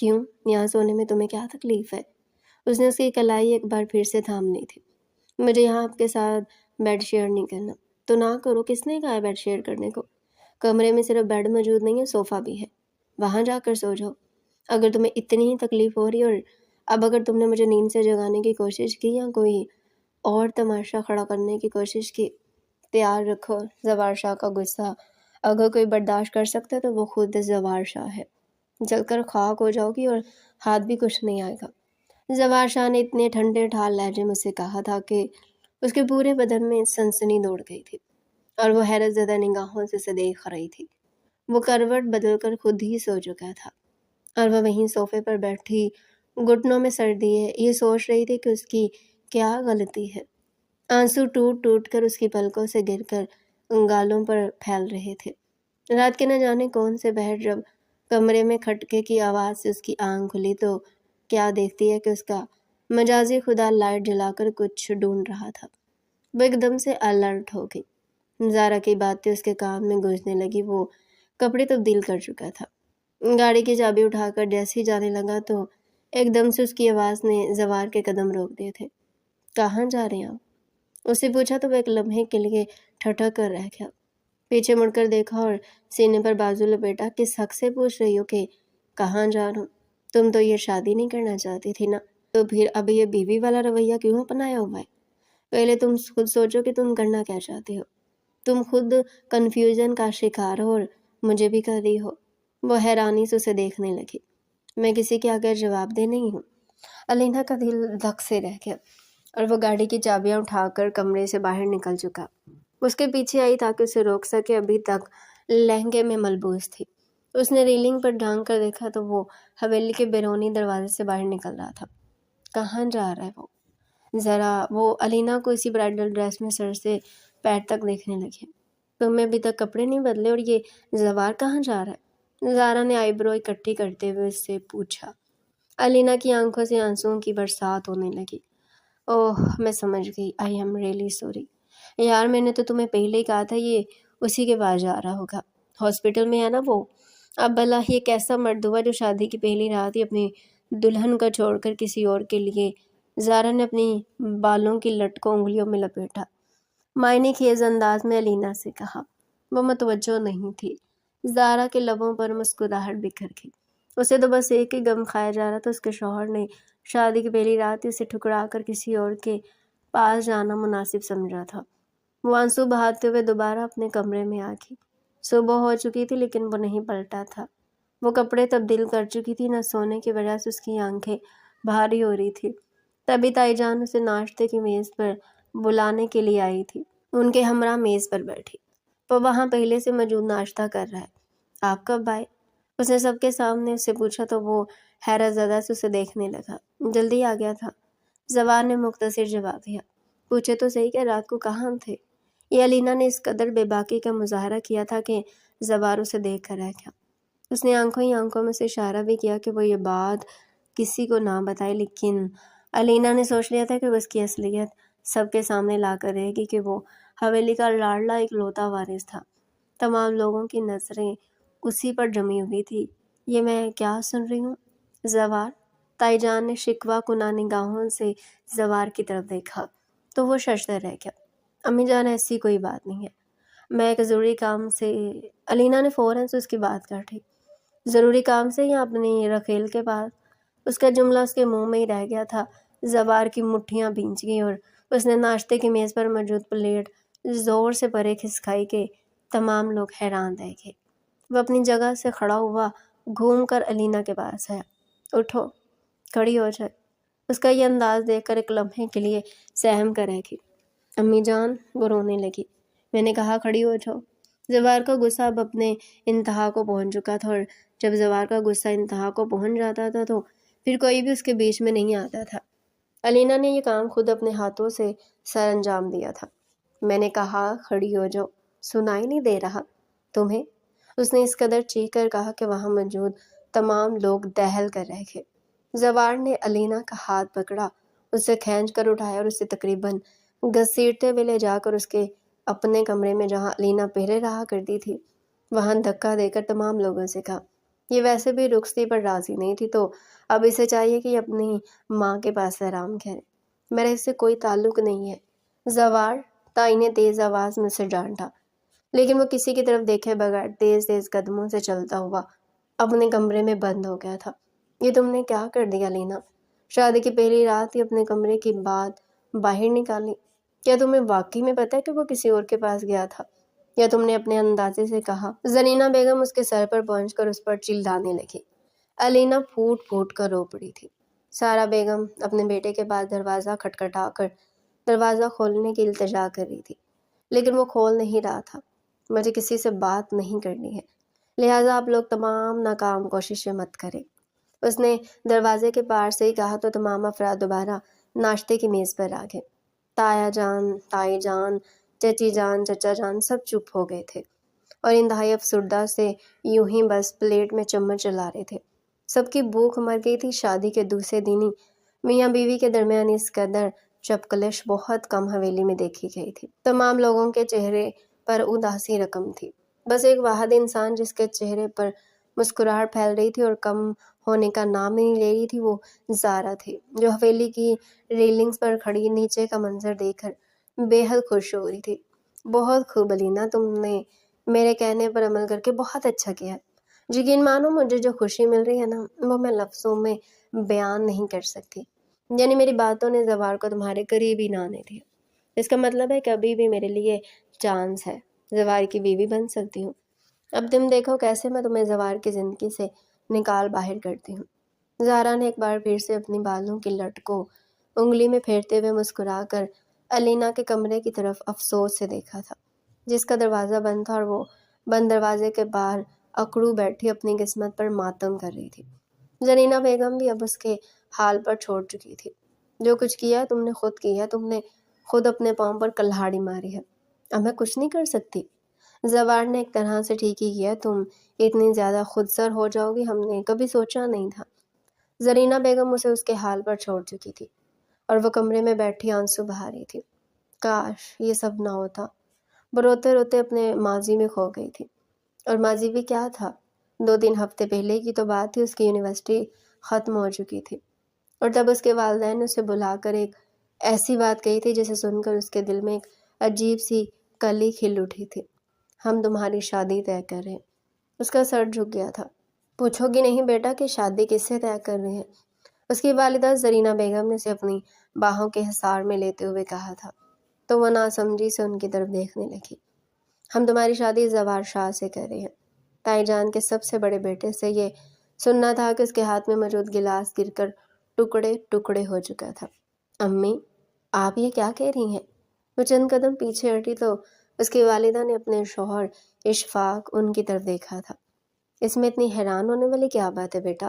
کیوں؟ یہاں سونے میں تمہیں کیا تکلیف ہے؟ اس نے اس کی کلائی ایک بار پھر سے تھام لی تھی۔ مجھے یہاں آپ کے ساتھ بیڈ شیئر نہیں کرنا۔ تو نہ کرو، کس نے کہا ہے بیڈ شیئر کرنے کو؟ کمرے میں صرف بیڈ موجود نہیں ہے، صوفہ بھی ہے، وہاں جا کر سو جاؤ۔ اگر تمہیں اتنی ہی تکلیف ہو رہی، اور اب اگر تم نے مجھے نیند سے جگانے کی کوشش کی یا کوئی اور تماشا کھڑا کرنے کی کوشش کی، تیار رکھو زوار شاہ کا غصہ۔ اگر کوئی برداشت کر سکتا ہے تو وہ خود زوار شاہ ہے۔ جل کر خاک ہو جاؤ گی اور ہاتھ بھی کچھ نہیں آئے گا۔ زوار شاہ نے اتنے ٹھنڈے ٹھار لہجے میں سے کہا تھا کہ اس کے پورے بدن میں سنسنی دوڑ گئی تھی اور وہ حیرت زدہ نگاہوں سے اسے دیکھ رہی تھی۔ وہ کروٹ بدل کر خود ہی سو چکا تھا اور وہ وہیں صوفے پر بیٹھی گھٹنوں میں سر دیے یہ سوچ رہی تھی کہ اس کی کیا غلطی ہے۔ آنسو ٹوٹ ٹوٹ کر اس کی پلکوں سے گر کر گالوں پر پھیل رہے تھے۔ رات کے نہ جانے کون سے بہر جب کمرے میں کھٹکے کی آواز سے اس کی آنکھ کھلی تو کیا دیکھتی ہے کہ اس کا مجازی خدا لائٹ جلا کر کچھ ڈھونڈ رہا تھا۔ وہ ایک دم سے الرٹ ہو گئی۔ زارا کی باتیں اس کے کان میں گونجنے لگی۔ وہ کپڑے تبدیل کر چکا تھا۔ گاڑی کی چابی اٹھا کر جیسے ہی جانے لگا تو ایک دم سے اس کی آواز نے زوار کے قدم روک دیے تھے۔ کہاں جا رہے ہیں آپ؟ اس سے پوچھا تو وہ ایک لمحے کے لیے ٹھٹک کر رہ گیا۔ پیچھے مڑ کر دیکھا اور سینے پر بازو لپیٹا۔ کس حق سے پوچھ رہی ہو کہ کہاں جا رہا ہوں؟ تم تو یہ شادی نہیں کرنا چاہتی تھی نا، تو پھر اب یہ بیوی والا رویہ کیوں اپنایا ہوا ہے؟ پہلے تم خود سوچو کہ تم کرنا کیا چاہتے ہو۔ تم خود کنفیوژن کا شکار ہو اور مجھے بھی کر رہی ہو۔ وہ حیرانی سے اسے دیکھنے لگی۔ میں کسی کے آگے جواب دہ نہیں ہوں۔ علینا کا دل دھک سے رہ گیا اور وہ گاڑی کی چابیاں اٹھا کر کمرے سے باہر نکل چکا۔ اس کے پیچھے آئی تاکہ اسے روک سکے۔ ابھی تک لہنگے میں ملبوس تھی۔ اس نے ریلنگ پر ڈھانک کر دیکھا تو وہ حویلی کے بیرونی دروازے سے باہر نکل رہا تھا۔ کہاں جا رہا ہے وہ؟ ذرا وہ علینا کو اسی برائڈل ڈریس میں سر سے پیر تک دیکھنے لگے۔ تم نے ابھی تک کپڑے نہیں بدلے اور یہ زوار کہاں جا رہا ہے؟ زارا نے آئی برو اکٹھی کرتے ہوئے اس سے پوچھا۔ علینا کی آنکھوں سے آنسوؤں کی برسات ہونے لگی۔ اوہ، میں سمجھ گئی۔ I am really sorry. یار، میں نے تو تمہیں پہلے ہی کہا تھا یہ اسی کے پاس جا رہا ہوگا۔ ہاسپٹل میں ہے نا وہ۔ اب بھلا یہ کیسا مرد ہوا جو شادی کی پہلی رات ہی اپنی دلہن کا چھوڑ کر کسی اور کے لیے۔ زارا نے اپنی بالوں کی لٹ کو انگلیوں میں لپیٹا۔ معنی خیز انداز میں علینا سے کہا۔ وہ متوجہ نہیں تھی۔ زارا کے لبوں پر مسکراہٹ بکھر گئی۔ اسے تو بس ایک ہی غم کھایا جا رہا تھا۔ اس کے شوہر نے شادی کی پہلی رات ہی اسے ٹھکرا کر کسی اور کے پاس جانا مناسب سمجھا تھا۔ وہ آنسو بہاتے ہوئے دوبارہ اپنے کمرے میں آ گئی۔ صبح ہو چکی تھی لیکن وہ نہیں پلٹا تھا۔ وہ کپڑے تبدیل کر چکی تھی۔ نہ سونے کی وجہ سے اس کی آنکھیں بھاری ہو رہی تھی۔ تبھی تائی جان اسے ناشتے کی میز پر بلانے کے لیے آئی تھی۔ ان کے ہمراہ میز پر بیٹھی۔ وہ وہاں پہلے سے موجود ناشتہ کر رہا ہے۔ آپ کب آئے؟ اس نے سب کے سامنے اس سے پوچھا تو وہ حیرت زدہ سے اسے دیکھنے لگا۔ جلدی آ گیا تھا، زوار نے مختصر جواب دیا۔ پوچھے تو صحیح کہ رات کو کہاں تھے؟ یہ علینا نے اس قدر بے باکی کا مظاہرہ کیا تھا کہ زوار اسے دیکھ کر رہ گیا۔ اس نے آنکھوں ہی آنکھوں میں سے اشارہ بھی کیا کہ وہ یہ بات کسی کو نہ بتائے، لیکن علینا نے سوچ لیا تھا کہ وہ اس کی اصلیت سب کے سامنے لا کر رہے گی کہ وہ حویلی کا لاڈلا اکلوتا وارث تھا۔ تمام لوگوں کی نظریں اسی پر جمی ہوئی تھی۔ یہ میں کیا سن رہی ہوں؟ زوار، تائی جان نے شکوہ کناں نگاہوں سے زوار کی طرف دیکھا تو وہ ششدر رہ گیا۔ امی جان، ایسی کوئی بات نہیں ہے، میں ایک ضروری کام سے… علینا نے فوراً سے اس کی بات کاٹی۔ ضروری کام سے یا اپنی رکھیل کے پاس؟ اس کا جملہ اس کے منہ میں ہی رہ گیا تھا۔ زوار کی مٹھیاں بھیج گئیں اور اس نے ناشتے کی میز پر موجود پلیٹ زور سے پرے کھسکائی کہ تمام لوگ حیران رہ گئے۔ وہ اپنی جگہ سے کھڑا ہوا، گھوم کر علینا کے پاس آیا۔ اٹھو، کھڑی ہو جائے۔ اس کا یہ انداز دیکھ کر ایک لمحے کے لیے سہم کر رہ گئی۔ امی جان، وہ رونے لگی۔ میں نے کہا کھڑی ہو جاؤ۔ زوار کا غصہ اب اپنے انتہا کو پہنچ چکا تھا اور جب زوار کا غصہ انتہا کو پہنچ جاتا تھا تو پھر کوئی بھی اس کے بیچ میں نہیں آتا تھا۔ علینا نے یہ کام خود اپنے ہاتھوں سے سر انجام دیا تھا۔ میں نے کہا کھڑی ہو جاؤ، سنائی نہیں دے رہا تمہیں؟ اس نے اس قدر چیخ کر کہا کہ وہاں موجود تمام لوگ دہل کر رہ گئے۔ زوار نے علینا کا ہاتھ پکڑا، اسے کھینچ کر اٹھایا اور اسے تقریباً گھسیٹتے ہوئے لے جا کر اس کے اپنے کمرے میں جہاں علینا پہلے رہا کرتی تھی وہاں دھکا دے کر تمام لوگوں سے کہا، یہ ویسے بھی رخصتی پر راضی نہیں تھی، تو اب اسے چاہیے کہ یہ اپنی ماں کے پاس آرام کرے۔ میرا اس سے کوئی تعلق نہیں ہے۔ زوار، تائی نے تیز آواز میں اسے ڈانٹا، لیکن وہ کسی کی طرف دیکھے بغیر تیز تیز قدموں سے چلتا ہوا اپنے کمرے میں بند ہو گیا تھا۔ یہ تم نے کیا کر دیا لینا؟ شادی کی پہلی رات ہی اپنے کمرے کی بات باہر نکالی۔ کیا تمہیں واقعی میں پتہ ہے کہ وہ کسی اور کے پاس گیا تھا؟ یا تم نے اپنے اندازے سے کہا؟ زرینہ بیگم اس کے سر پر پہنچ کر اس پر چلانے لگی۔ علینا پھوٹ پھوٹ کر رو پڑی تھی۔ سارا بیگم اپنے بیٹے کے پاس دروازہ کھٹکھٹا کر دروازہ کھولنے کی التجا کر رہی تھی، لیکن وہ کھول نہیں رہا تھا۔ مجھے کسی سے بات نہیں کرنی ہے، لہٰذا آپ لوگ تمام ناکام کوششیں مت کریں۔ اس نے دروازے کے پار سے ہی کہا تو تمام افراد دوبارہ ناشتے کی میز پر آ گئے۔ تایا جان، تائی جان، چچی جان، چچا جان سب چپ ہو گئے تھے اور انتہائی افسردہ سے یوں ہی بس پلیٹ میں چمچ چلا رہے تھے۔ سب کی بھوک مر گئی تھی۔ شادی کے دوسرے دن ہی میاں بیوی کے درمیان اس قدر چپکلش بہت کم حویلی میں دیکھی گئی تھی۔ تمام لوگوں کے چہرے پر اداسی رقم تھی۔ بس ایک واحد انسان جس کے چہرے پر مسکراہٹ پھیل رہی تھی اور کم ہونے کا نام نہیں لے رہی تھی، وہ زارا تھی، جو حویلی کی ریلنگز پر کھڑی نیچے کا منظر دیکھ کر بے حد خوش ہو رہی تھی۔ بہت خوب علینا، تم نے میرے کہنے پر عمل کر کے بہت اچھا کیا ہے۔ یقین مانو مجھے جو خوشی مل رہی ہے نا، وہ میں لفظوں میں بیان نہیں کر سکتی۔ یعنی میری باتوں نے زوار کو تمہارے قریب ہی نہ آنے دیا۔ اس کا مطلب ہے کہ ابھی بھی میرے لیے چانس ہے، زوار کی بیوی بن سکتی ہوں۔ اب تم دیکھو کیسے میں تمہیں زوار کی زندگی سے نکال باہر کرتی ہوں۔ زہرا نے ایک بار پھر سے اپنی بالوں کی لٹ کو انگلی میں پھیرتے ہوئے مسکرا کر علینا کے کمرے کی طرف افسوس سے دیکھا تھا، جس کا دروازہ بند تھا اور وہ بند دروازے کے باہر اکڑو بیٹھی اپنی قسمت پر ماتم کر رہی تھی۔ زرینہ بیگم بھی اب اس کے حال پر چھوڑ چکی تھی۔ جو کچھ کیا تم نے خود کیا، تم نے خود اپنے پاؤں پر کلہاڑی ماری ہے۔ اب میں کچھ نہیں کر سکتی۔ زوار نے ایک طرح سے ٹھیک ہی کیا، تم اتنی زیادہ خود سر ہو جاؤ گی ہم نے کبھی سوچا نہیں تھا۔ زرینہ بیگم اسے اس کے حال پر چھوڑ چکی تھی اور وہ کمرے میں بیٹھی آنسو بہا رہی تھی۔ کاش یہ سب نہ ہوتا۔ وہ روتے روتے اپنے ماضی میں کھو گئی تھی۔ اور ماضی بھی کیا تھا؟ 2-3 ہفتے پہلے کی تو بات تھی، اس کی یونیورسٹی ختم ہو چکی تھی اور تب اس کے والدین نے اسے بلا کر ایک ایسی بات کہی تھی جسے سن کر اس کے دل میں ایک عجیب سی کلی کھل اٹھی تھی۔ ہم تمہاری شادی طے کر رہے ہیں۔ اس کا سر جھک گیا تھا۔ پوچھو گی نہیں بیٹا کہ شادی کس سے طے کر رہے ہیں؟ اس کی والدہ زرینہ بیگم نے اسے اپنی باہوں کے حصار میں لیتے ہوئے کہا تھا، تو وہ ناسمجھی سے ان کی طرف دیکھنے لگی۔ ہم تمہاری شادی زوار شاہ سے کر رہے ہیں۔ تائی جان کے سب سے بڑے بیٹے سے یہ سننا تھا کہ اس کے ہاتھ میں موجود گلاس گر کر ٹکڑے ٹکڑے ہو چکا تھا۔ امی، آپ یہ کیا کہہ رہی ہیں؟ وہ چند قدم پیچھے ہٹی تو اس کی والدہ نے اپنے شوہر اشفاق ان کی طرف دیکھا تھا۔ اس میں اتنی حیران ہونے والی کیا بات ہے بیٹا؟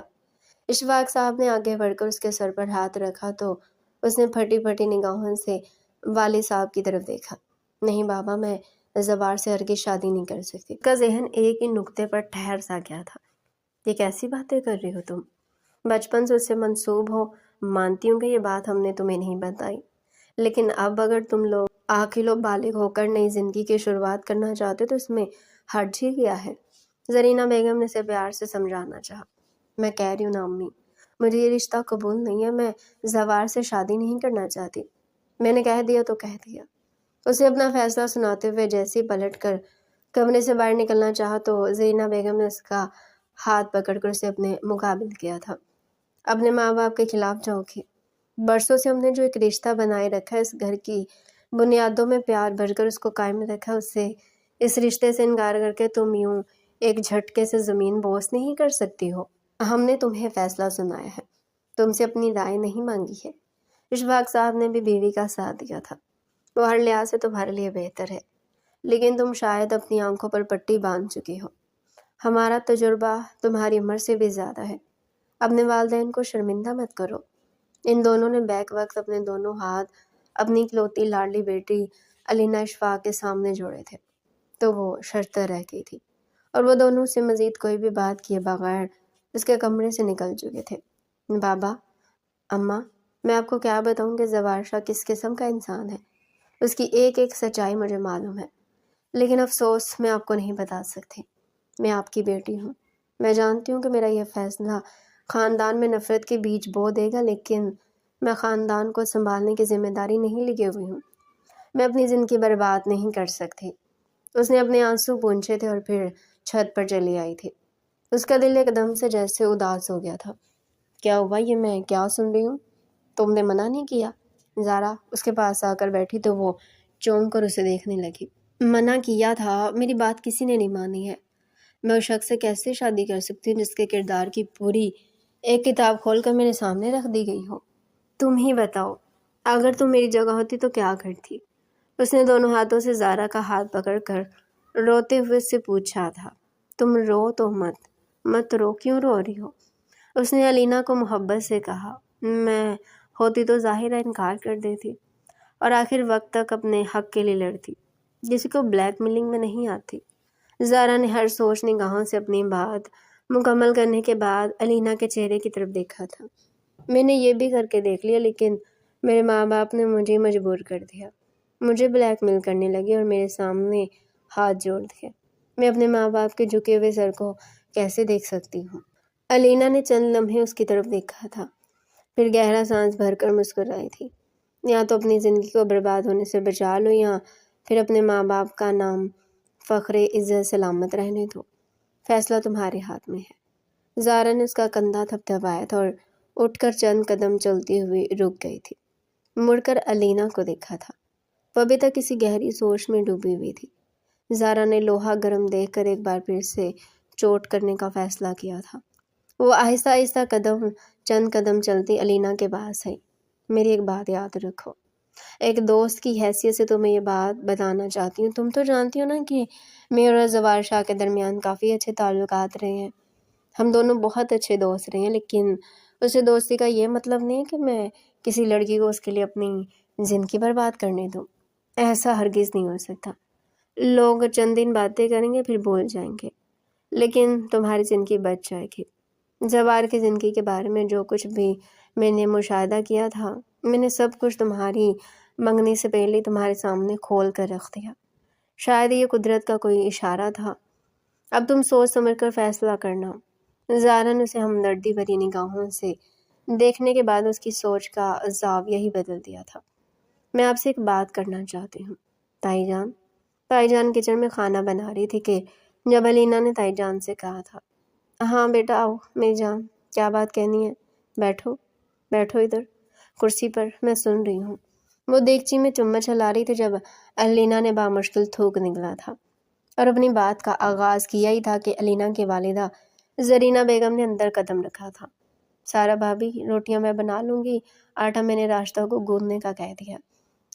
اشفاق صاحب نے آگے بڑھ کر اس کے سر پر ہاتھ رکھا تو اس نے پھٹی پھٹی نگاہوں سے والد صاحب کی طرف دیکھا۔ نہیں بابا، میں زوار سے ہرگز شادی نہیں کر سکتی۔ اس کا ذہن ایک ہی نقطے پر ٹھہر سا گیا تھا۔ یہ کیسی باتیں کر رہی ہو تم؟ بچپن سے اس سے منسوب ہو، مانتی ہوں کہ یہ بات ہم نے تمہیں نہیں بتائی، لیکن اب اگر تم لوگ عاقل و بالغ ہو کر نئی زندگی کی شروعات کرنا چاہتے تو اس میں حرج ہی کیا ہے؟ زرینہ بیگم نے اسے پیار سے سمجھانا چاہا۔ میں کہہ رہی ہوں نا امی، مجھے یہ رشتہ قبول نہیں ہے، میں زوار سے شادی نہیں کرنا چاہتی۔ میں نے کہہ دیا تو کہہ دیا۔ اسے اپنا فیصلہ سناتے ہوئے جیسے ہی پلٹ کر کمرے سے باہر نکلنا چاہا تو زرینہ بیگم نے اس کا ہاتھ پکڑ کر اسے اپنے مقابل کیا تھا۔ اپنے ماں باپ کے خلاف جاؤگی؟ برسوں سے ہم نے جو ایک رشتہ بنائے رکھا ہے، اس گھر کی بنیادوں میں پیار بھر کر اس کو قائم رکھا، اس رشتے سے انکار کر کے تم یوں ایک جھٹکے سے زمین بوس نہیں کر سکتی ہو۔ ہم نے تمہیں فیصلہ سنایا ہے، تم سے اپنی رائے نہیں مانگی ہے۔ اشفاق صاحب نے بھی بیوی کا ساتھ دیا تھا۔ وہ ہر لحاظ سے تمہارے لیے بہتر ہے، لیکن تم شاید اپنی آنکھوں پر پٹی باندھ چکی ہو۔ ہمارا تجربہ تمہاری عمر سے بھی زیادہ ہے۔ اپنے والدین کو شرمندہ مت کرو۔ ان دونوں نے بیک وقت اپنے دونوں ہاتھ اپنی اکلوتی لاڈلی بیٹی علینا اشفاق کے سامنے جوڑے تھے تو وہ شرطیں رہ گئی تھی اور وہ دونوں سے مزید کوئی بھی بات کیے بغیر اس کے کمرے سے نکل چکے تھے۔ بابا، اماں، میں آپ کو کیا بتاؤں کہ زوار شاہ کس قسم کا انسان ہے۔ اس کی ایک ایک سچائی مجھے معلوم ہے، لیکن افسوس میں آپ کو نہیں بتا سکتی۔ میں آپ کی بیٹی ہوں، میں جانتی ہوں کہ میرا یہ فیصلہ خاندان میں نفرت کے بیج بو دے گا، لیکن میں خاندان کو سنبھالنے کی ذمہ داری نہیں لیے ہوئی ہوں۔ میں اپنی زندگی برباد نہیں کر سکتی۔ اس نے اپنے آنسو پونچھے تھے اور پھر چھت پر چلی آئی تھی۔ اس کا دل ایک دم سے جیسے اداس ہو گیا تھا۔ کیا ہوا؟ یہ میں کیا سن رہی ہوں؟ تم نے منع نہیں کیا؟ زارا اس کے پاس آ کر بیٹھی تو وہ چونک کر اسے دیکھنے لگی۔ منع کیا تھا، میری بات کسی نے نہیں مانی ہے۔ میں اس شخص سے کیسے شادی کر سکتی ہوں جس کے کردار کی پوری ایک کتاب کھول کر میرے سامنے رکھ دی گئی ہو؟ تم ہی بتاؤ، اگر تم میری جگہ ہوتی تو کیا کرتی؟ اس نے دونوں ہاتھوں سے زارا کا ہاتھ پکڑ کر روتے ہوئے اس سے پوچھا تھا۔ تم رو تو مت رو، کیوں رو رہی ہو؟ اس نے علینا کو محبت سے کہا۔ میں ہوتی تو ظاہرہ انکار کر دیتی اور آخر وقت تک اپنے حق کے لیے لڑتی۔ کسی کو بلیک میلنگ میں نہیں آتی۔ زارا نے ہر سوچ نگاہوں سے اپنی بات مکمل کرنے کے بعد علینا کے چہرے کی طرف دیکھا تھا۔ میں نے یہ بھی کر کے دیکھ لیا، لیکن میرے ماں باپ نے مجھے مجبور کر دیا۔ مجھے بلیک میل کرنے لگے اور میرے سامنے ہاتھ جوڑ دیے۔ میں اپنے ماں باپ کے جھکے ہوئے سر کو کیسے دیکھ سکتی ہوں؟ علینا نے چند لمحے اس کی طرف دیکھا تھا، پھر گہرا سانس بھر کر مسکرائی تھی۔ یا تو اپنی زندگی کو برباد ہونے سے بچا لو یا پھر اپنے ماں باپ کا نام فخر عزت سلامت رہنے دو۔ فیصلہ تمہارے ہاتھ میں ہے۔ زارا نے اس کا کندھا تھپتھپایا تھا اور اٹھ کر چند قدم چلتی ہوئی رک گئی تھی۔ مڑ کر علینا کو دیکھا تھا۔ وہ ابھی تک کسی گہری سوچ میں ڈوبی ہوئی تھی۔ زارا نے لوہا گرم دیکھ کر ایک بار پھر سے چوٹ کرنے کا فیصلہ کیا تھا۔ وہ آہستہ آہستہ چند قدم چلتی علینا کے پاس آئی۔ میری ایک بات یاد رکھو، ایک دوست کی حیثیت سے تمہیں یہ بات بتانا چاہتی ہوں۔ تم تو جانتی ہو نا کہ میرے اور زوار شاہ کے درمیان کافی اچھے تعلقات رہے ہیں۔ ہم دونوں بہت اچھے دوست رہے ہیں، لیکن اسے دوستی کا یہ مطلب نہیں کہ میں کسی لڑکی کو اس کے لیے اپنی زندگی برباد کرنے دوں۔ ایسا ہرگز نہیں ہو سکتا۔ لوگ چند دن باتیں کریں گے پھر بھول جائیں گے، لیکن تمہاری زندگی بچ جائے گی۔ زوار کی زندگی کے بارے میں جو کچھ بھی میں نے مشاہدہ کیا تھا، میں نے سب کچھ تمہاری منگنی سے پہلے تمہارے سامنے کھول کر رکھ دیا۔ شاید یہ قدرت کا کوئی اشارہ تھا۔ اب تم سوچ سمجھ کر فیصلہ کرنا۔ زارا نے اسے ہمدردی بھری نگاہوں سے دیکھنے کے بعد اس کی سوچ کا زاویہ ہی بدل دیا تھا۔ میں آپ سے ایک بات کرنا چاہتی ہوں تائی جان کچن میں کھانا بنا رہی تھی کہ جب علینا نے تائی جان سے کہا تھا۔ ہاں بیٹا آؤ میری جان، کیا بات کہنی ہے؟ بیٹھو ادھر کرسی پر، میں سن رہی ہوں۔ وہ دیگچی میں چمچ ہلا رہی تھی جب علینا نے بامشکل تھوک نکلا تھا اور اپنی بات کا آغاز کیا ہی تھا کہ علینا کی والدہ زرینہ بیگم نے اندر قدم رکھا تھا۔ سارا بھابھی، روٹیاں میں بنا لوں گی، آٹا میں نے راستہ کو گوندنے کا کہہ دیا۔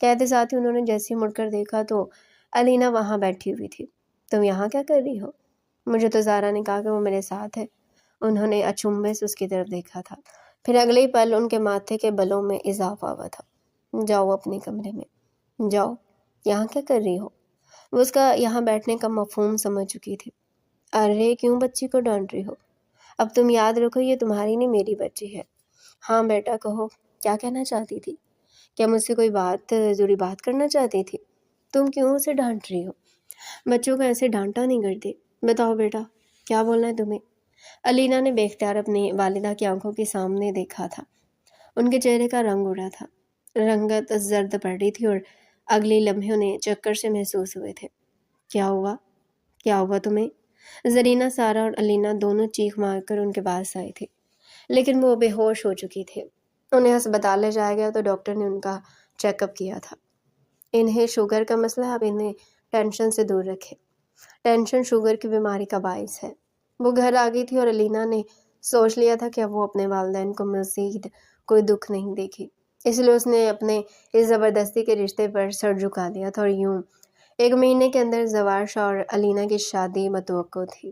کہتے ساتھ ہی انہوں نے جیسے مڑ کر دیکھا تو علینا وہاں بیٹھی ہوئی تھی۔ تم یہاں کیا کر رہی ہو؟ مجھے تو زارا نے کہا کہ وہ میرے ساتھ ہے۔ انہوں نے اچنبھے سے اس کی طرف دیکھا تھا، پھر اگلے ہی پل ان کے ماتھے کے بلوں میں اضافہ ہوا تھا۔ جاؤ اپنے کمرے میں جاؤ، یہاں کیا کر رہی ہو؟ وہ اس کا یہاں بیٹھنے کا مفہوم سمجھ چکی تھی۔ ارے کیوں بچی کو ڈانٹ رہی ہو؟ اب تم یاد رکھو یہ تمہاری نہیں میری بچی ہے۔ ہاں بیٹا کہو، کیا کہنا چاہتی تھی؟ کیا مجھ سے کوئی ضروری بات کرنا چاہتی تھی؟ تم کیوں اسے ڈانٹ رہی ہو؟ بچوں کو ایسے ڈانٹا نہیں کرتے۔ بتاؤ بیٹا، کیا بولنا ہے تمہیں؟ علینا نے بے اختیار اپنی والدہ کی آنکھوں کے سامنے دیکھا تھا۔ ان کے چہرے کا رنگ اڑا تھا، رنگت زرد پڑ رہی تھی اور اگلے لمحے انہیں چکر سے محسوس ہوئے تھے۔ کیا ہوا تمہیں؟ زرینہ، سارا اور علینا دونوں چیخ مار کر ان کے پاس آئے تھے، لیکن وہ بے ہوش ہو چکی تھے۔ انہیں ہسپتال لے جایا گیا تو ڈاکٹر نے ان کا چیک اپ کیا تھا۔ انہیں شوگر کا مسئلہ ہے، اب انہیں ٹینشن سے دور رکھے۔ ٹینشن شوگر کی بیماری کا باعث ہے۔ وہ گھر آ گئی تھی اور علینا نے سوچ لیا تھا کہ اب وہ اپنے والدین کو مزید کوئی دکھ نہیں دے گی، اس لیے اس نے اپنے اس زبردستی کے رشتے پر سر جھکا دیا تھا اور یوں 1 مہینے کے اندر زوار شاہ اور علینا کی شادی متوقع تھی۔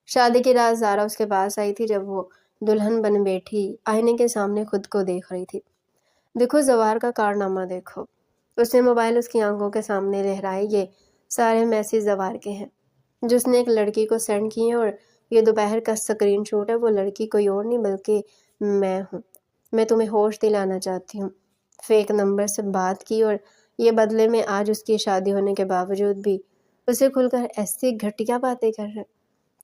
شادی کی رات زارا اس کے پاس آئی تھی جب وہ دلہن بن بیٹھی آئینے کے سامنے خود کو دیکھ رہی تھی۔ دیکھو زوار کا کارنامہ دیکھو۔ اس نے موبائل اس کی آنکھوں کے سامنے لہرائے۔ یہ سارے میسیج زوار کے ہیں جو اس نے ایک لڑکی کو سینڈ کیے ہیں، اور یہ دوپہر کا اسکرین شاٹ ہے۔ وہ لڑکی کوئی اور نہیں بلکہ میں ہوں۔ میں تمہیں ہوش دلانا چاہتی ہوں۔ فیک نمبر سے بات کی اور یہ بدلے میں آج اس کی شادی ہونے کے باوجود بھی اسے کھل کر ایسی گھٹیا باتیں کر رہے۔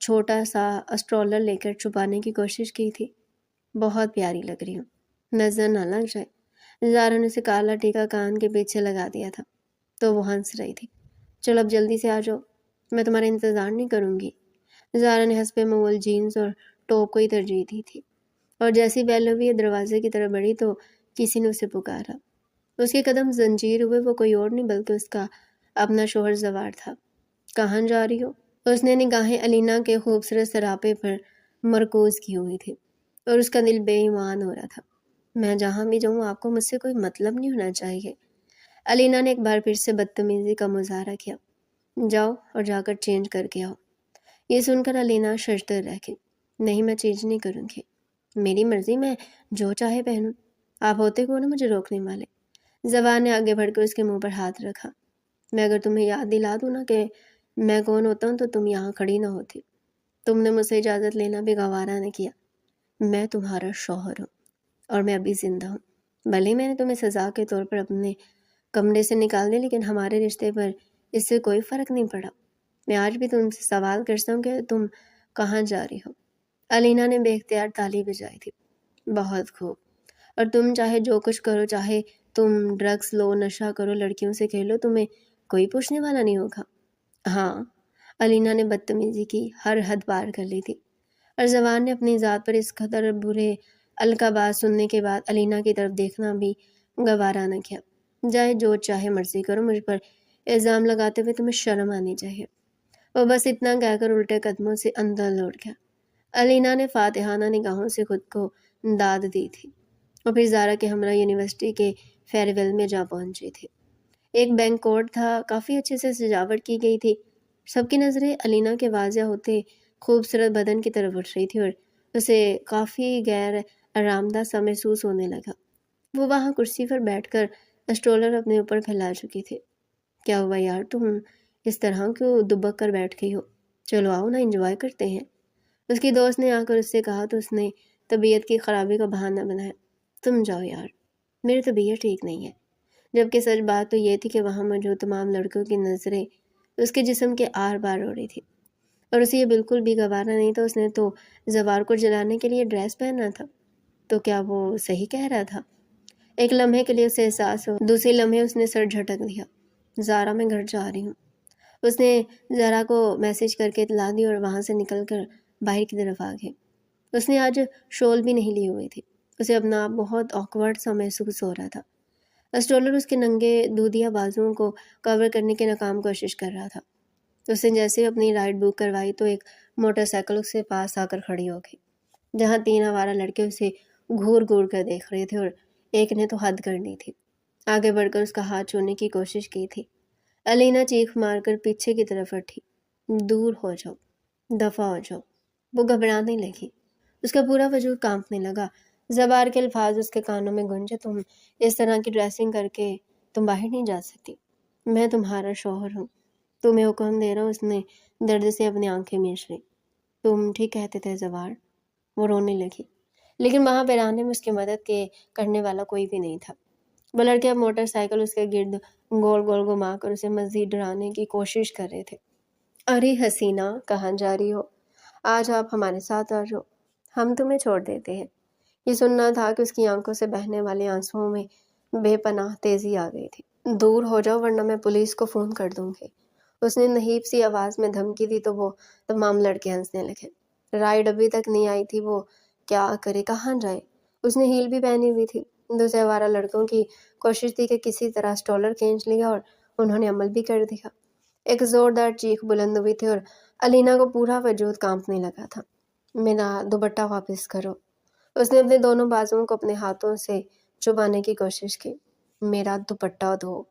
چھوٹا سا اسٹرولر لے کر چھپانے کی کوشش کی تھی۔ بہت پیاری لگ رہی ہوں، نظر نہ لگ جائے۔ زارا نے اسے کالا ٹیکا کان کے پیچھے لگا دیا تھا تو وہ ہنس رہی تھی۔ چلو اب جلدی سے آ جاؤ، میں تمہارا انتظار نہیں کروں گی۔ زارا نے حسب معمول جینز اور ٹاپ کو ہی ترجیح دی تھی، اور جیسی بیل ہوئی دروازے کی طرف بڑھی تو کسی نے اسے پکارا۔ اس کے قدم زنجیر ہوئے، وہ کوئی اور نہیں بلکہ اس کا اپنا شوہر زوار تھا۔ کہاں جا رہی ہو؟ اس نے نگاہیں الینا کے خوبصورت سراپے پر مرکوز کی ہوئی تھی اور اس کا دل بے ایمان ہو رہا تھا۔ میں جہاں بھی جاؤں آپ کو مجھ سے کوئی مطلب نہیں ہونا چاہیے۔ الینا نے ایک بار پھر سے بدتمیزی کا مظاہرہ کیا۔ جاؤ اور جا کر چینج کر کے آؤ۔ یہ سن کر الینا ششدر رہ گئی۔ نہیں، میں چینج نہیں کروں گی، میری مرضی، میں جو چاہے پہنوں، آپ ہوتے کون ہیں مجھے روکنے والے؟ زوار نے آگے بڑھ کر اس کے منہ پر ہاتھ رکھا۔ میں اگر تمہیں یاد دلا دوں نا کہ میں کون ہوتا ہوں تو تم یہاں کھڑی نہ ہوتی۔ تم نے مجھ سے اجازت لینا بھی گوارا نہ کیا۔ میں تمہارا شوہر ہوں اور میں ابھی زندہ ہوں۔ بھلے میں نے تمہیں سزا کے طور پر اپنے کمرے سے نکال دیا، لیکن ہمارے رشتے پر اس سے کوئی فرق نہیں پڑا۔ میں آج بھی تم سے سوال کرتا ہوں کہ تم کہاں جا رہی ہو؟ الینا نے بے اختیار تالی بجائی تھی۔ بہت خوب، اور تم چاہے جو کچھ کرو، چاہے تم ڈرگس لو، نشہ کرو، لڑکیوں سے کھیلو، تمہیں کوئی پوچھنے والا نہیں ہوگا۔ ہاں، الینا نے بدتمیزی کی ہر حد پار کر لی تھی، اور زوان نے اپنی ذات پر اس قدر برے القابات سننے کے بعد الینا کی طرف دیکھنا بھی گوارا نہ کیا۔ جائے جو چاہے مرضی کرو، مجھ پر الزام لگاتے ہوئے تمہیں شرم آنی چاہیے۔ وہ بس اتنا کہہ کر الٹے قدموں سے اندر لوٹ گیا۔ الینا نے فاتحانہ نگاہوں سے خود کو داد دی تھی اور پھر زارا کے ہمراہ یونیورسٹی کے فیئر ویل میں جا پہنچی تھی۔ ایک بینکوٹ تھا، کافی اچھے سے سجاوٹ کی گئی تھی۔ سب کی نظریں الینا کے واضح ہوتے خوبصورت بدن کی طرف اٹھ رہی تھی اور اسے کافی غیر آرام دہ سا محسوس ہونے لگا۔ وہ وہاں کرسی پر بیٹھ کر اسٹرولر اپنے اوپر پھیلا چکی تھی۔ کیا ہوا یار، تم اس طرح کیوں دبک کر بیٹھ گئی ہو؟ چلو آؤ نا، انجوائے کرتے ہیں۔ اس کی دوست نے آ کر اس سے کہا تو اس نے طبیعت کی خرابی کا بہانہ بنایا۔ تم جاؤ یار، میری طبیعت ٹھیک نہیں ہے۔ جبکہ سچ بات تو یہ تھی کہ وہاں موجود تمام لڑکوں کی نظریں اس کے جسم کے آر پار ہو رہی تھی اور اسے یہ بالکل بھی گوارا نہیں تھا۔ اس نے تو زوار کو جلانے کے لیے ڈریس پہنا تھا، تو کیا وہ صحیح کہہ رہا تھا؟ ایک لمحے کے لیے اسے احساس ہو، دوسرے لمحے اس نے سر جھٹک دیا۔ زارا، میں گھر جا رہی ہوں۔ اس نے زارا کو میسج کر کے اطلاع دی اور وہاں سے نکل کر باہر کی طرف آ گئی۔ اس نے آج شال بھی نہیں لی ہوئی تھی۔ اسے اپنا آپ بہت آکورڈ سا محسوس ہو رہا تھا۔ اسٹرولر اس کے ننگے دودھیا بازوؤں کو کور کرنے کی ناکام کوشش کر رہا تھا۔ اس نے جیسے ہی اپنی رائڈ بک کروائی تو ایک موٹر سائیکل اس کے پاس آ کر کھڑی ہو گئی، جہاں 3 آوارہ لڑکے اسے گھور گھور کر دیکھ رہے تھے اور ایک نے تو حد کر دی تھی، آگے بڑھ کر اس کا ہاتھ چھونے کی کوشش کی تھی۔ الینا چیخ مار کر پیچھے کی طرف ہٹی۔ دور ہو جاؤ، دفع ہو جاؤ۔ وہ گھبرانے لگی، اس کا پورا وجود کانپنے لگا۔ زبار کے الفاظ اس کے کانوں میں گونجے، تم اس طرح کی ڈریسنگ کر کے تم باہر نہیں جا سکتی۔ میں تمہارا شوہر ہوں، تمہیں حکم دے رہا ہوں۔ اس نے درد سے اپنی آنکھیں میچ لی۔ تم ٹھیک کہتے تھے زوار، وہ رونے لگی، لیکن وہاں پیرانے میں اس کی مدد کے کرنے والا کوئی بھی نہیں تھا۔ وہ لڑکے اب موٹر سائیکل اس کے گرد گول گول گھما کر اسے مزید ڈرانے کی کوشش کر رہے تھے۔ ارے حسینہ، کہاں جا رہی ہو؟ آج آپ ہمارے ساتھ آ جاؤ، ہم تمہیں چھوڑ دیتے ہیں۔ یہ سننا تھا کہ اس کی آنکھوں سے بہنے والے آنسوؤں میں بے پناہ تیزی آ گئی تھی۔ دور ہو جاؤ ورنہ میں پولیس کو فون کر دوں گی۔ اس نے نحیب سی آواز میں دھمکی دی تو وہ تمام لڑکے ہنسنے لگے۔ رائڈ ابھی تک نہیں آئی تھی، وہ کیا کرے، کہاں جائے؟ اس نے ہیل بھی پہنی ہوئی تھی۔ دوسرے آوارہ لڑکوں کی کوشش تھی کہ کسی طرح اسٹرولر کھینچ لیا اور انہوں نے عمل بھی کر دیا۔ ایک زوردار چیخ بلند ہوئی تھی اور الینا کو پورا وجود کانپنے لگا تھا۔ میرا دوپٹہ واپس کرو۔ اس نے اپنے دونوں بازوؤں کو اپنے ہاتھوں سے چھپانے کی کوشش کی۔ میرا دوپٹہ دو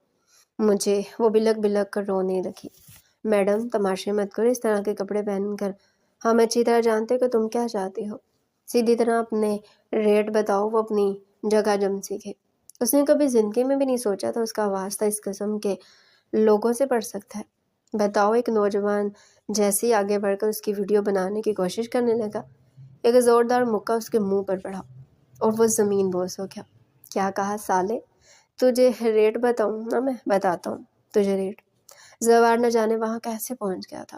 مجھے، وہ بلک بلک کر رونے لگی۔ میڈم، تماشے مت کرو، اس طرح کے کپڑے پہن کر ہم اچھی طرح جانتے کہ تم کیا چاہتی ہو۔ سیدھی طرح اپنے ریٹ بتاؤ۔ وہ اپنی جگہ جم سیکھے۔ اس نے کبھی زندگی میں بھی نہیں سوچا تھا اس کا واسطہ اس قسم کے لوگوں سے پڑ سکتا ہے۔ بتاؤ۔ ایک نوجوان جیسے ہی آگے بڑھ کر اس کی ویڈیو بنانے کی کوشش کرنے لگا، ایک زوردار مکہ اس کے منہ پر پڑا اور وہ زمین بوس ہو گیا۔ کیا کہا سالے؟ تجھے ریٹ بتاؤں نا؟ میں بتاتا ہوں تجھے ریٹ۔ زوار نہ جانے وہاں کیسے پہنچ گیا تھا۔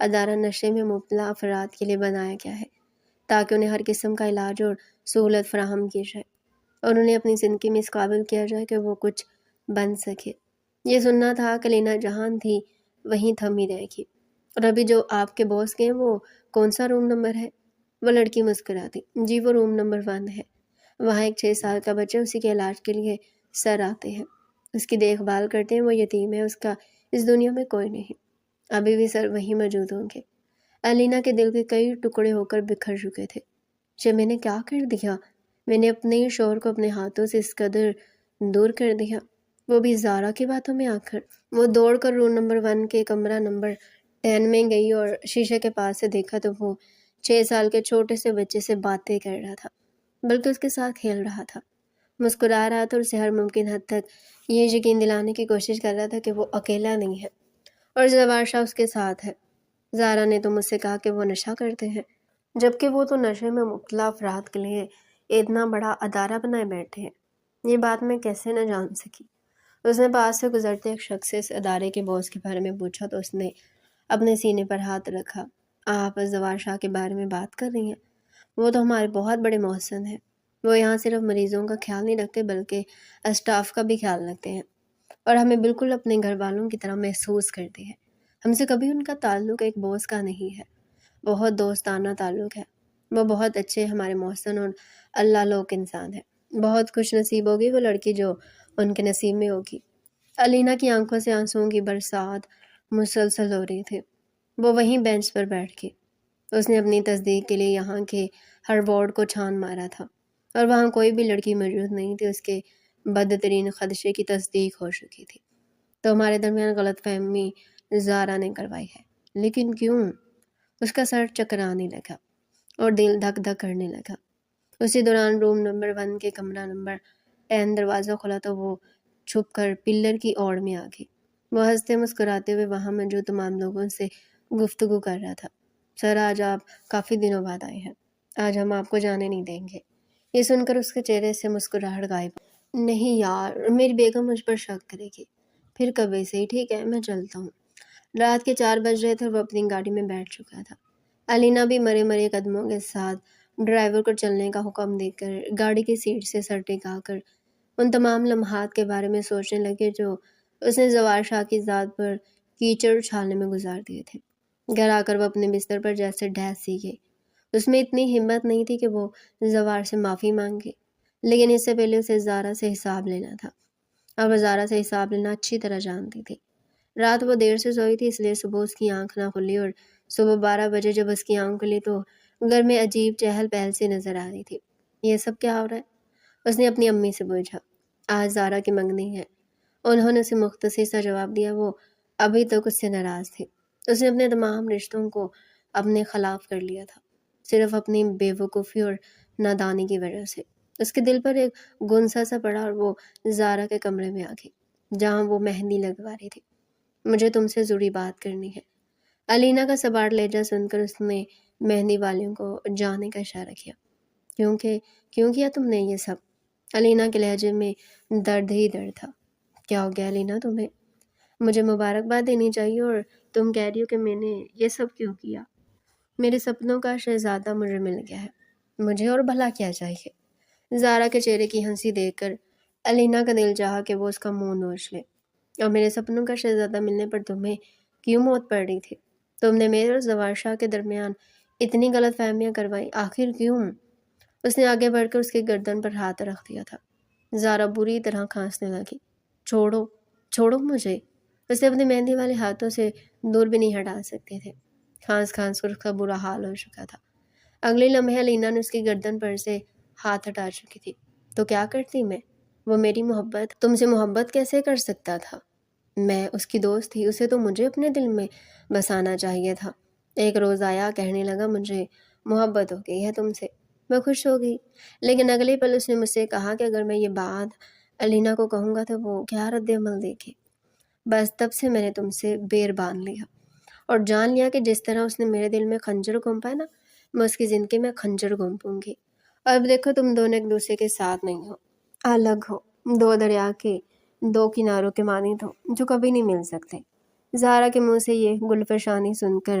ادارہ نشے میں مبتلا افراد کے لیے بنایا گیا ہے تاکہ انہیں ہر قسم کا علاج اور سہولت فراہم کی جائے اور انہیں اپنی زندگی میں اس قابل کیا جائے کہ وہ کچھ بن سکے۔ یہ سننا تھا کہ لینا جہاں تھی وہیں تھمی رہے گی۔ اور ابھی جو آپ کے باس گئے وہ کون سا روم نمبر ہے؟ وہ لڑکی مسکرا دی۔ جی وہ روم نمبر 1 ہے۔ وہاں ایک 6 سال کا بچہ اسی کے علاج کے لیے سر آتے ہیں، اس کی دیکھ بھال کرتے ہیں۔ وہ یتیم ہے، اس کا اس دنیا میں کوئی نہیں۔ ابھی بھی سر وہیں موجود ہوں گے۔ الینا کے دل کے کئی ٹکڑے ہو کر بکھر چکے تھے۔ میں نے کیا کر دیا؟ میں نے اپنے ہی شوہر کو اپنے ہاتھوں سے اس قدر دور کر دیا، وہ بھی زارا کی باتوں میں آ کر۔ وہ دوڑ کر روم نمبر 1 کے کمرہ نمبر 10 میں گئی اور شیشے کے پاس سے دیکھا تو وہ 6 سال کے چھوٹے سے بچے سے باتیں کر رہا تھا، بلکہ اس کے ساتھ کھیل رہا تھا، مسکرا رہا تھا اور اسے ہر ممکن حد تک یہ یقین دلانے کی کوشش کر رہا تھا کہ وہ اکیلا نہیں ہے اور زوار شاہ اس کے ساتھ ہے۔ زارا نے تو مجھ سے کہا کہ وہ نشہ کرتے ہیں، جبکہ وہ تو نشے میں مبتلا افراد کے لیے اتنا بڑا ادارہ بنائے بیٹھے ہیں۔ یہ بات میں کیسے نہ جان سکی؟ اس نے پاس سے گزرتے ایک شخص سے اس ادارے کے باس کے بارے میں پوچھا تو اس نے اپنے سینے پر ہاتھ رکھا۔ آپ زوار شاہ کے بارے میں بات کر رہی ہیں؟ وہ تو ہمارے بہت بڑے محسن ہیں۔ وہ یہاں صرف مریضوں کا خیال نہیں رکھتے بلکہ اسٹاف کا بھی خیال رکھتے ہیں اور ہمیں بالکل اپنے گھر والوں کی طرح محسوس کرتے ہیں۔ ہم سے کبھی ان کا تعلق ایک باس کا نہیں ہے، بہت دوستانہ تعلق ہے۔ وہ بہت اچھے ہمارے محسن اور اللہ لوک انسان ہے۔ بہت خوش نصیب ہوگی وہ لڑکی جو ان کے نصیب میں ہوگی۔ الینا کی آنکھوں سے آنسوؤں کی برسات مسلسل ہو رہی تھی۔ وہ وہیں بینچ پر بیٹھ کے اس نے اپنی تصدیق کے لیے یہاں کے ہر وارڈ کو چھان مارا تھا اور وہاں کوئی بھی لڑکی موجود نہیں تھی۔ اس کے بدترین خدشے کی تصدیق ہو چکی تھی۔ تو ہمارے درمیان غلط فہمی زارا نے کروائی ہے، لیکن کیوں؟ اس کا سر چکرانے لگا اور دل دھک دھک کرنے لگا۔ اسی دوران روم نمبر 1 کے کمرہ نمبر 10 دروازہ کھلا تو وہ چھپ کر پلر کی اوڑ میں آ گئی۔ وہ ہنستے مسکراتے ہوئے وہاں موجود تمام لوگوں سے گفتگو کر رہا تھا۔ سر آج آپ کافی دنوں بعد آئے ہیں، آج ہم آپ کو جانے نہیں دیں گے۔ یہ سن کر اس کے چہرے سے مسکراہٹ غائب۔ نہیں یار، میری بیگم مجھ پر شک کرے گی۔ پھر کبھی سے ہی، ٹھیک ہے میں چلتا ہوں۔ رات کے 4 بج رہے تھے اور وہ اپنی گاڑی میں بیٹھ چکا تھا۔ الینا بھی مرے مرے قدموں کے ساتھ ڈرائیور کو چلنے کا حکم دے کر گاڑی کی سیٹ سے سر ٹکا کر ان تمام لمحات کے بارے میں سوچنے لگے جو اس نے زوار شاہ کی ذات پر کیچڑ اچھالنے میں گزار دیے تھے۔ گھر آ کر وہ اپنے بستر پر جیسے ڈھیس سی گئی۔ اس میں اتنی ہمت نہیں تھی کہ وہ زوار سے معافی مانگے، لیکن اس سے پہلے اسے زارا سے حساب لینا تھا اور وہ زارا سے حساب لینا اچھی طرح جانتی تھی۔ رات وہ دیر سے سوئی تھی، اس لیے صبح اس کی آنکھ نہ کھلی اور صبح 12 بجے جب اس کی آنکھ کھلی تو گھر میں عجیب چہل پہل سی نظر آ رہی تھی۔ یہ سب کیا ہو رہا ہے؟ اس نے اپنی امی سے پوچھا۔ آج زارا کی منگنی ہے، انہوں نے اسے مختصر سا جواب دیا۔ وہ ابھی تک اس سے ناراض تھی۔ اس نے اپنے تمام رشتوں کو اپنے خلاف کر لیا تھا، صرف اپنی بے وقوفی اور نادانی کی وجہ سے۔ اس کے دل پر ایک گنسا سا پڑا اور وہ زارا کے کمرے میں آ گئی جہاں وہ مہندی لگوا رہی تھی۔ مجھے تم سے ضروری بات کرنی ہے۔ الینا کا سباڑ لہجہ سن کر اس نے مہندی والیوں کو جانے کا اشارہ کیا۔ کیوں کیا تم نے یہ سب؟ الینا کے لہجے میں درد ہی درد تھا۔ کیا ہو گیا الینا تمہیں؟ مجھے مبارکباد دینی چاہیے اور تم کہہ رہی ہو کہ میں نے یہ سب کیوں کیا؟ میرے سپنوں کا شہزادہ مجھے مل گیا ہے، مجھے اور بھلا کیا چاہیے؟ زارا کے چہرے کی ہنسی دیکھ کر الینا کا دل چاہا کہ وہ اس کا منہ نوچ لے۔ اور میرے سپنوں کا شہزادہ ملنے پر تمہیں کیوں موت پڑ رہی تھی؟ تم نے میرے اور زوار شاہ کے درمیان اتنی غلط فہمیاں کروائی، آخر کیوں؟ اس نے آگے بڑھ کر اس کی گردن پر ہاتھ رکھ دیا تھا۔ زارا بری طرح کھانسنے لگی۔ چھوڑو مجھے۔ اسے اپنے مہندی والے ہاتھوں سے دور بھی نہیں ہٹا سکتے تھے۔ کھانس کر اس کا برا حال ہو چکا تھا۔ اگلے لمحے الینا نے اس کی گردن پر سے ہاتھ ہٹا چکی تھی۔ تو کیا کرتی میں؟ وہ میری محبت، تم سے محبت کیسے کر سکتا تھا؟ میں اس کی دوست تھی، اسے تو مجھے اپنے دل میں بسانا چاہیے تھا۔ ایک روز آیا، کہنے لگا مجھے محبت ہو گئی ہے تم سے۔ میں خوش ہو گئی، لیکن اگلے پل اس نے مجھ سے کہا کہ اگر میں یہ بات الینا کو کہوں گا تو وہ کیا رد عمل دے گی۔ بس تب سے میں نے تم سے بیر باندھ لیا اور جان لیا کہ جس طرح اس نے میرے دل میں خنجر گھونپا ہے نا، میں اس کی زندگی میں خنجر گھونپوں گی۔ اور اب دیکھو تم دونوں ایک دوسرے کے ساتھ نہیں ہو، الگ ہو، دو دریا کے دو کناروں کے مانند ہو جو کبھی نہیں مل سکتے۔ زارا کے منہ سے یہ گلفشانی سن کر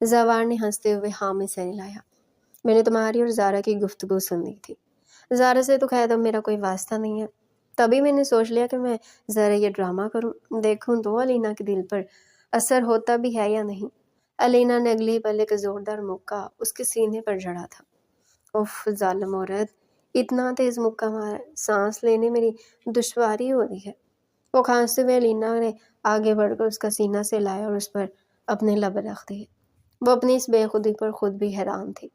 زوار نے ہنستے ہوئے ہاں میں سر ہلایا۔ میں نے تمہاری اور زارا کی گفتگو سن لی تھی۔ زارا سے تو خیر اب میرا کوئی واسطہ نہیں ہے، تبھی میں نے سوچ لیا کہ میں ذرا یہ ڈرامہ کروں، دیکھوں تو علینا کے دل پر اثر ہوتا بھی ہے یا نہیں۔ علینا نے اگلی پل ایک زوردار مکہ اس کے سینے پر جڑا تھا۔ اف ظالم عورت، اتنا تیز مکہ مارا، سانس لینے میری دشواری ہو رہی ہے۔ وہ کھانستے ہوئے علینا نے آگے بڑھ کر اس کا سینہ سے لایا اور اس پر اپنے لب رکھ دیے۔ وہ اپنی اس بے خودی پر خود بھی حیران تھی۔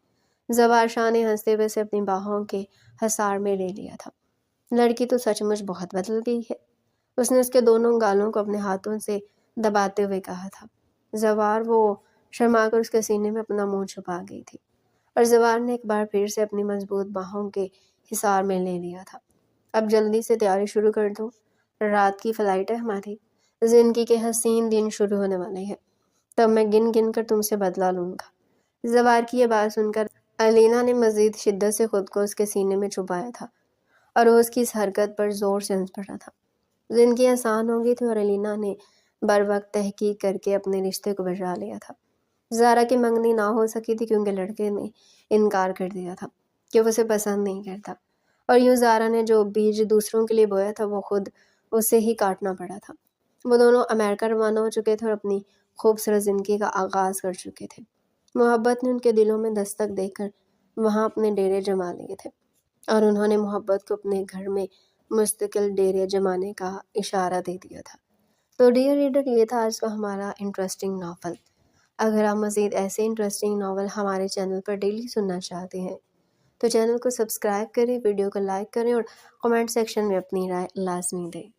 زوار شاہ نے ہنستے ہوئے اسے اپنی باہوں کے حصار میں لے لیا تھا۔ لڑکی تو سچ مچ بہت بدل گئی ہے، اس نے اس کے دونوں گالوں کو اپنے ہاتھوں سے دباتے ہوئے کہا تھا۔ زوار وہ شرما کر اس کے سینے میں اپنا منہ چھپا گئی تھی اور زوار نے ایک بار پھر سے اپنی مضبوط باہوں کے حصار میں لے لیا تھا۔ اب جلدی سے تیاری شروع کر دو، رات کی فلائٹ ہے ہماری، زندگی کے حسین دن شروع ہونے والے ہیں، تب میں گن گن کر تم سے بدلہ لوں گا۔ زوار کی یہ بات سن کر علینا نے مزید شدت سے خود کو اس کے سینے میں چھپایا تھا اور وہ اس کی اس حرکت پر زور سے ہنس پڑا تھا۔ زندگی آسان ہو گئی تھی اور علینا نے بر وقت تحقیق کر کے اپنے رشتے کو بجا لیا تھا۔ زارا کی منگنی نہ ہو سکی تھی کیونکہ لڑکے نے انکار کر دیا تھا کہ وہ اسے پسند نہیں کرتا، اور یوں زارا نے جو بیج دوسروں کے لیے بویا تھا وہ خود اسے ہی کاٹنا پڑا تھا۔ وہ دونوں امریکہ روانہ ہو چکے تھے اور اپنی خوبصورت زندگی کا آغاز کر چکے تھے۔ محبت نے ان کے دلوں میں دستک دے کر وہاں اپنے ڈیرے جما لیے تھے اور انہوں نے محبت کو اپنے گھر میں مستقل ڈیرے جمانے کا اشارہ دے دیا تھا۔ تو ڈیئر ریڈر، یہ تھا آج کا ہمارا انٹرسٹنگ ناول۔ اگر آپ مزید ایسے انٹرسٹنگ ناول ہمارے چینل پر ڈیلی سننا چاہتے ہیں تو چینل کو سبسکرائب کریں، ویڈیو کو لائک کریں اور کمنٹ سیکشن میں اپنی رائے لازمی دیں۔